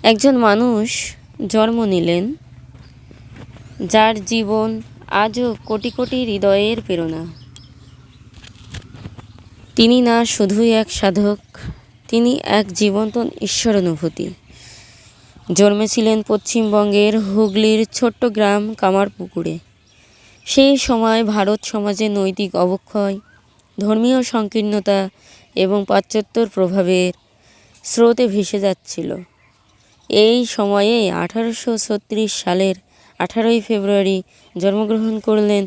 একজন মানুষ জন্ম নিলেন, যার জীবন আজও কোটি কোটি হৃদয়ের প্রেরণা। তিনি না শুধুই এক সাধক, তিনি এক জীবন্ত ঈশ্বর অনুভূতি। জন্মেছিলেন পশ্চিমবঙ্গের হুগলির ছোট্ট গ্রাম কামারপুকুরে। সেই সময় ভারত সমাজে নৈতিক অবক্ষয়, ধর্মীয় সংকীর্ণতা এবং পাশ্চাত্যর প্রভাবের স্রোতে ভেসে যাচ্ছিল। এই সময়ে 1836 সালের 18ই ফেব্রুয়ারি জন্মগ্রহণ করলেন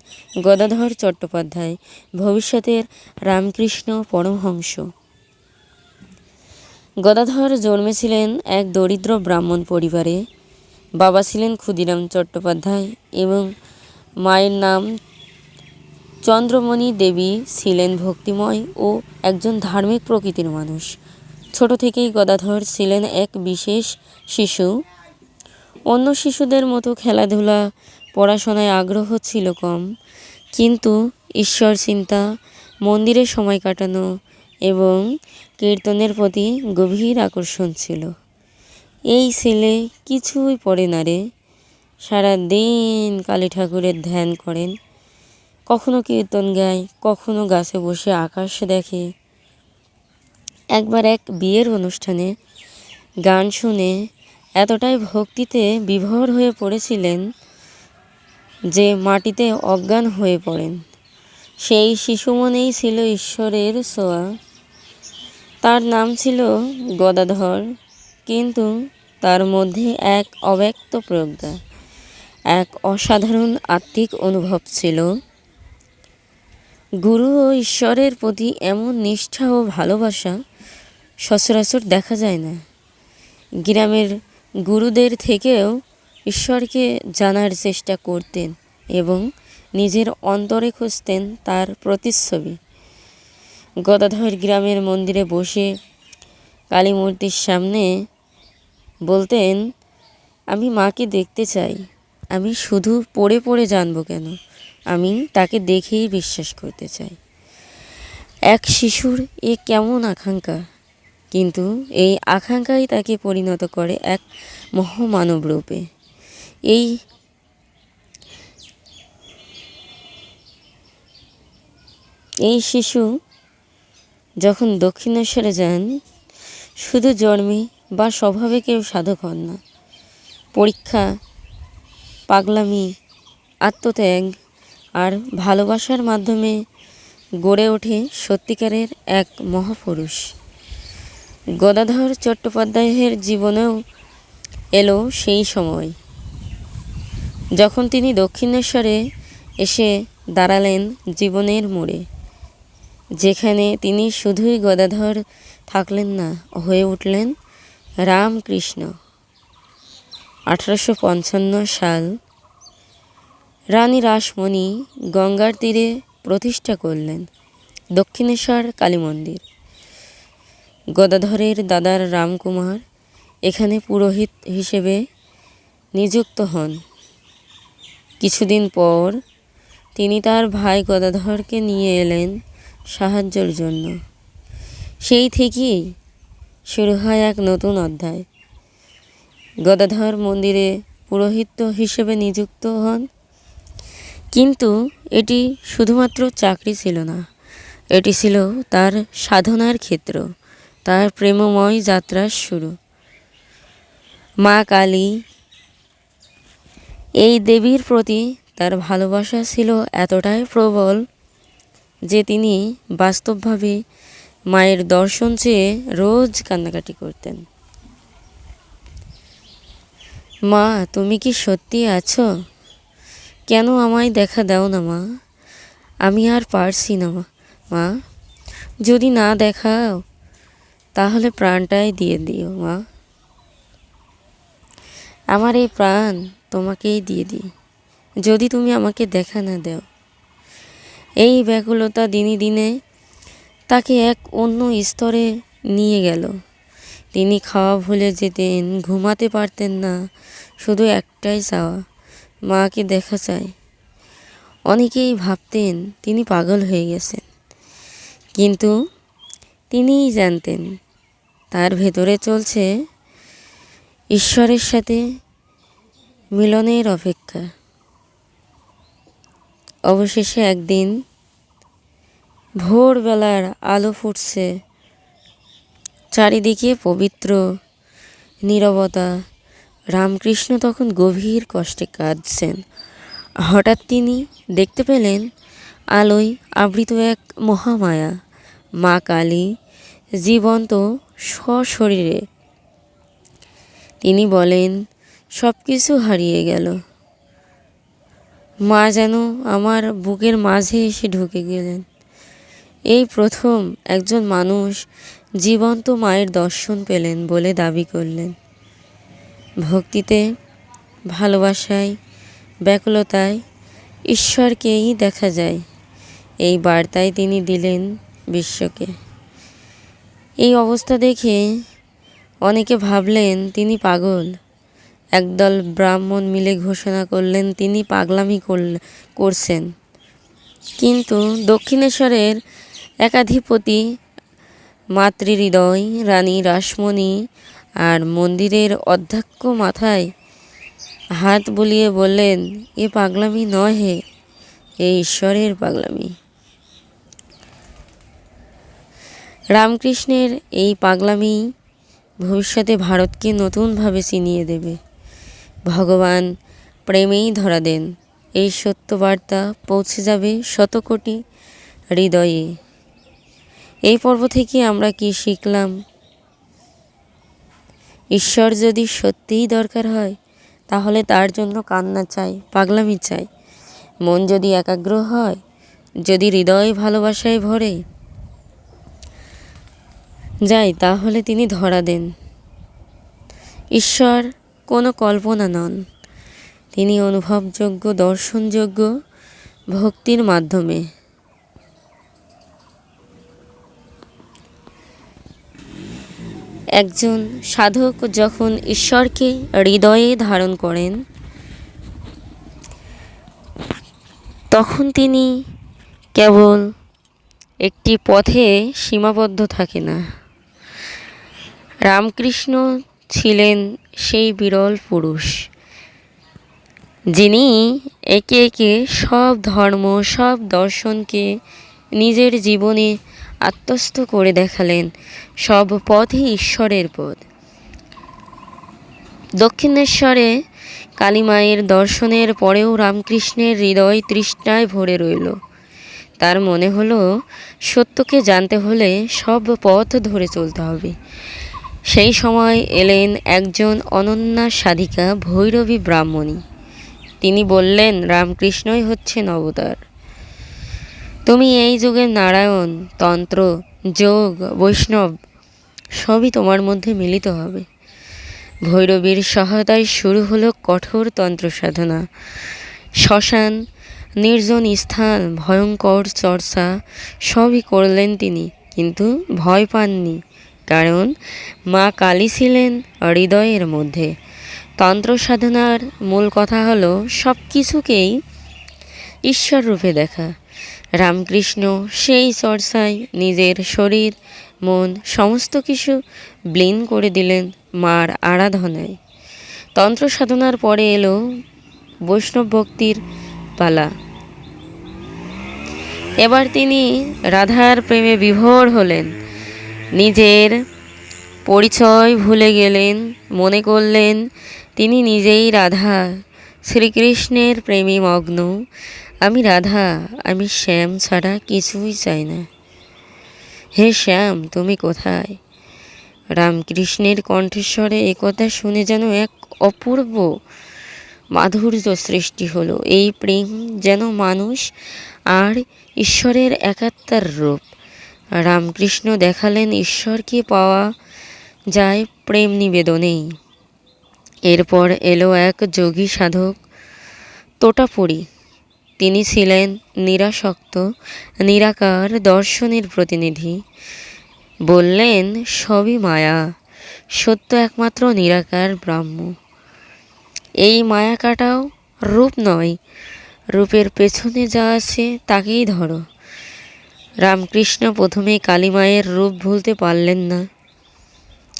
গদাধর চট্টোপাধ্যায়, ভবিষ্যতের রামকৃষ্ণ পরমহংস। গদাধর জন্মেছিলেন এক দরিদ্র ব্রাহ্মণ পরিবারে। বাবা ছিলেন ক্ষুদিরাম চট্টোপাধ্যায় এবং মায়ের নাম চন্দ্রমণি দেবী, ছিলেন ভক্তিময় ও একজন ধার্মিক প্রকৃতির মানুষ। ছোট থেকেই গদাধর ছিলেন এক বিশেষ শিশু। অন্য শিশুদের মতো খেলাধুলা, পড়াশোনায় আগ্রহ ছিল কম, কিন্তু ঈশ্বর চিন্তা, মন্দিরে সময় কাটানো এবং কীর্তনের প্রতি গভীর আকর্ষণ ছিল। এই ছেলে কিছুই পড়ে না রে, সারাদিন কালী ঠাকুরের ধ্যান করেন, কখনো কীর্তন গায়, কখনো গাছে বসে আকাশ দেখে। একবার এক বিয়ের অনুষ্ঠানে গান শুনে এতটাই ভক্তিতে বিভোর হয়ে পড়েছিলেন যে মাটিতে অজ্ঞান হয়ে পড়েন। সেই শিশু মনেই ছিল ঈশ্বরের ছোঁয়া। তার নাম ছিল গদাধর, কিন্তু তার মধ্যে এক অব্যক্ত প্রজ্ঞা, এক অসাধারণ আত্মিক অনুভব ছিল। গুরু ও ঈশ্বরের প্রতি এমন নিষ্ঠা ও ভালোবাসা সচরাচর দেখা যায় না। গ্রামের গুরুদের থেকেও ঈশ্বরকে জানার চেষ্টা করতেন এবং নিজের অন্তরে খুঁজতেন তার প্রতিচ্ছবি। গদাধর গ্রামের মন্দিরে বসে কালী মূর্তির সামনে বলতেন, আমি মাকে দেখতে চাই, আমি শুধু পড়ে পড়ে জানবো কেন, আমি তাকে দেখেই বিশ্বাস করতে চাই। এক শিশুর এ কেমন আকাঙ্ক্ষা, কিন্তু এই আকাঙ্ক্ষাই তাকে পরিণত করে এক মহামানব রূপে। এই শিশু যখন দক্ষিণেশ্বরে যান, শুধু জন্মে বা স্বভাবে কেউ সাধক হন না। পরীক্ষা, পাগলামি, আত্মত্যাগ আর ভালোবাসার মাধ্যমে গড়ে ওঠে সত্যিকারের এক মহাপুরুষ। গদাধর চট্টোপাধ্যায়ের জীবনেও এলো সেই সময়, যখন তিনি দক্ষিণেশ্বরে এসে দাঁড়ালেন জীবনের মোড়ে, যেখানে তিনি শুধুই গদাধর থাকলেন না, হয়ে উঠলেন রামকৃষ্ণ। 1855 সাল রানী রাসমণি গঙ্গার তীরে প্রতিষ্ঠা করলেন দক্ষিণেশ্বর কালী মন্দির। গদাধরের দাদার রামকুমার এখানে পুরোহিত হিসেবে নিযুক্ত হন। কিছুদিন পর তিনি তার ভাই গদাধরকে নিয়ে এলেন সাহায্যের জন্য। সেই থেকেই শুরু হয় এক নতুন অধ্যায়। গদাধর মন্দিরে পুরোহিত হিসেবে নিযুক্ত হন, কিন্তু এটি শুধুমাত্র চাকরি ছিল না, এটি ছিল তার সাধনার ক্ষেত্র, তার প্রেমময় যাত্রার শুরু। মা কালী, এই দেবীর প্রতি তার ভালোবাসা ছিল এতটাই প্রবল যে তিনি বাস্তবভাবে মায়ের দর্শন চেয়ে রোজ কান্নাকাটি করতেন। মা, তুমি কি সত্যি আছো? কেন আমায় দেখা দাও না মা, আমি আর পারছি না মা, যদি না দেখাও তাহলে প্রাণটাই দিয়ে দিও মা, আমার এই প্রাণ তোমাকেই দিয়ে দিই, যদি তুমি আমাকে দেখা না দাও। এই ব্যাকুলতা দিনে দিনে তাকে এক অন্য স্তরে নিয়ে গেল। তিনি খাওয়া ভুলে যেতেন, ঘুমাতে পারতেন না, শুধু একটাই চাওয়া, মাকে দেখা চাই। অনেকেই ভাবতেন তিনি পাগল হয়ে গেছেন, কিন্তু তিনিই জানতেন তার ভেতরে চলছে ঈশ্বরের সাথে মিলনের অপেক্ষা। অবশেষে একদিন ভোরবেলার আলো ফুটছে, চারিদিকে পবিত্র নীরবতা। রামকৃষ্ণ তখন গভীর কষ্টে কাঁদছেন। হঠাৎ তিনি দেখতে পেলেন আলোয় আবৃত এক মহামায়া, মা কালী, জীবন্ত সশরীরে। তিনি বলেন, সব কিছু হারিয়ে গেল। মা যেন আমার বুকের মাঝে এসে ঢুকে গেলেন। এই প্রথম একজন মানুষ জীবন্ত মায়ের দর্শন পেলেন বলে দাবি করলেন। ভক্তিতে, ভালোবাসায়, ব্যাকুলতায় ঈশ্বরকেই দেখা যায়, এই বার্তায় তিনি দিলেন বিশ্বকে। এই অবস্থা দেখে অনেকে ভাবলেন তিনি পাগল। একদল ব্রাহ্মণ মিলে ঘোষণা করলেন তিনি পাগলামি করছেন। কিন্তু দক্ষিণেশ্বরের একাধিপতি মাতৃহৃদয় রানী রাসমণি আর মন্দিরের অধ্যক্ষ মাথায় হাত বুলিয়ে বললেন, এ পাগলামি নয় হে, এ ঈশ্বরের পাগলামি। রামকৃষ্ণের এই পাগলামি ভবিষ্যতে ভারতকে নতুনভাবে চিনিয়ে দেবে। ভগবান প্রেমেই ধরা দেন, এই সত্য বার্তা পৌঁছে যাবে শতকোটি হৃদয়ে। এই পর্ব থেকে আমরা কি শিখলাম? ঈশ্বর যদি সত্যিই দরকার হয়, তাহলে তার জন্য কান্না চাই, পাগলামি চাই। মন যদি একাগ্র হয়, যদি হৃদয় ভালোবাসায় ভরে যায়, তাহলে তিনি ধরা দেন। ঈশ্বর কোনো কল্পনা নন, তিনি অনুভবযোগ্য, দর্শনযোগ্য ভক্তির মাধ্যমে। একজন সাধক যখন ঈশ্বরকে হৃদয়ে ধারণ করেন, তখন তিনি কেবল একটি পথে সীমাবদ্ধ থাকে না। রামকৃষ্ণ ছিলেন সেই বিরল পুরুষ, যিনি একে একে সব ধর্ম, সব দর্শনকে নিজের জীবনে আত্মস্থ করে দেখালেন। সব পথই ঈশ্বরের পথ। দক্ষিণেশ্বরে কালীমায়ের দর্শনের পরেও রামকৃষ্ণের হৃদয় তৃষ্ণায় ভরে রইল। তার মনে হলো, সত্যকে জানতে হলে সব পথ ধরে চলতে হবে। সেই সময় এলেন একজন অনন্যা সাধিকা, ভৈরবী ব্রাহ্মণী। তিনি বললেন, রামকৃষ্ণই হচ্ছেন অবতার। তুমি এই যুগের নারায়ণ, তন্ত্র, যোগ, বৈষ্ণব সবই তোমার মধ্যে মিলিত হবে। ভৈরবীর সহায়তায় শুরু হলো কঠোর তন্ত্র সাধনা। শ্মশান, নির্জন স্থান, ভয়ঙ্কর চর্চা সবই করলেন তিনি, কিন্তু ভয় পাননি, কারণ মা কালী ছিলেন হৃদয়ের মধ্যে। তন্ত্র সাধনার মূল কথা হলো সব কিছুকেই ঈশ্বর রূপে দেখা। রামকৃষ্ণ সেই চর্চায় নিজের শরীর, মন সমস্ত কিছু বিলীন করে দিলেন মার আরাধনায়। তন্ত্র সাধনার পরে এলো বৈষ্ণব ভক্তির পালা। এবার তিনি রাধার প্রেমে বিভোর হলেন। নিজের পরিচয় ভুলে গেলেন, মনে করলেন তিনি নিজেই রাধা, শ্রীকৃষ্ণের প্রেমে মগ্ন। আমি রাধা, আমি শ্যাম ছাড়া কিছুই চাই না। হে শ্যাম, তুমি কোথায়? রামকৃষ্ণের কণ্ঠস্বরে একথা শুনে যেন এক অপূর্ব মাধুর্য সৃষ্টি হলো। এই প্রেম যেন মানুষ আর ঈশ্বরের একাত্মার রূপ। রামকৃষ্ণ দেখালেন ঈশ্বরকে পাওয়া যায় প্রেম নিবেদনেই। এরপর এলো এক যোগী সাধক, তোটাপুরী। তিনি ছিলেন নিরাসক্ত, নিরাকার দর্শনের প্রতিনিধি। বললেন, সবই মায়া, সত্য একমাত্র নিরাকার ব্রহ্ম। এই মায়া কাটাও, রূপ নয়, রূপের পেছনে যা আছে তাকেই ধরো। রামকৃষ্ণ প্রথমে কালীমায়ের রূপ ভুলতে পারলেন না,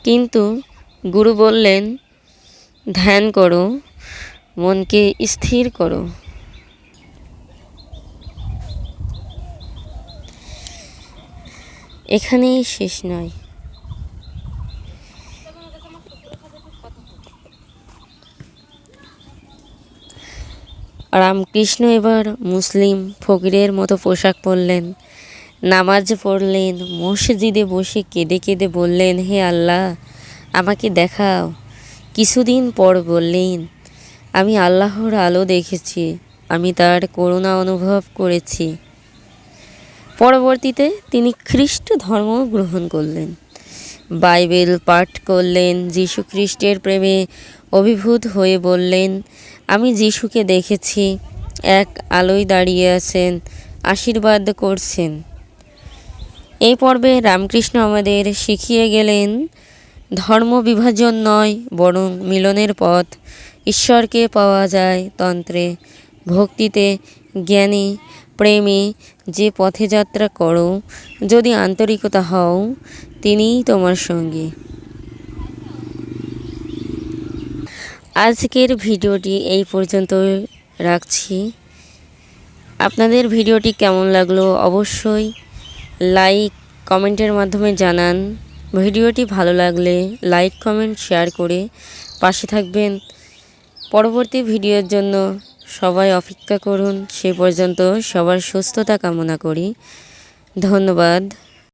কিন্তু গুরু বললেন, ধ্যান করো, মনকে স্থির করো। এখানেই শেষ নয়। রামকৃষ্ণ এবার মুসলিম ফকিরের মতো পোশাক পরলেন, নামাজ পড়লেন, মসজিদে বসে কেঁদে কেঁদে বললেন, হে আল্লাহ, আমাকে দেখাও। কিছুদিন পর বললেন, আমি আল্লাহর আলো দেখেছি, আমি তার করুণা অনুভব করেছি। পরবর্তীতে তিনি খ্রিস্ট ধর্ম গ্রহণ করলেন, বাইবেল পাঠ করলেন, যীশু খ্রিস্টের প্রেমে অভিভূত হয়ে বললেন, আমি যীশুকে দেখেছি, এক আলোয় দাঁড়িয়ে আছেন, আশীর্বাদ করছেন। এই পর্বে রামকৃষ্ণ আমাদের শিখিয়ে গেলেন, ধর্ম বিভাজন নয়, বরং মিলনের পথ। ঈশ্বরকে পাওয়া যায় তন্ত্রে, ভক্তিতে, জ্ঞানে, প্রেমে। যে পথে যাত্রা করো, যদি আন্তরিকতা হও, তিনিই তোমার সঙ্গী। আজকের ভিডিওটি এই পর্যন্ত রাখছি। আপনাদের ভিডিওটি কেমন লাগলো অবশ্যই লাইক কমেন্টের মাধ্যমে জানান। ভিডিওটি ভালো লাগলে লাইক কমেন্ট শেয়ার করে পাশে থাকবেন। পরবর্তী ভিডিওর জন্য সবাই অপেক্ষা করুন। সে পর্যন্ত সবার সুস্থতা কামনা করি। ধন্যবাদ।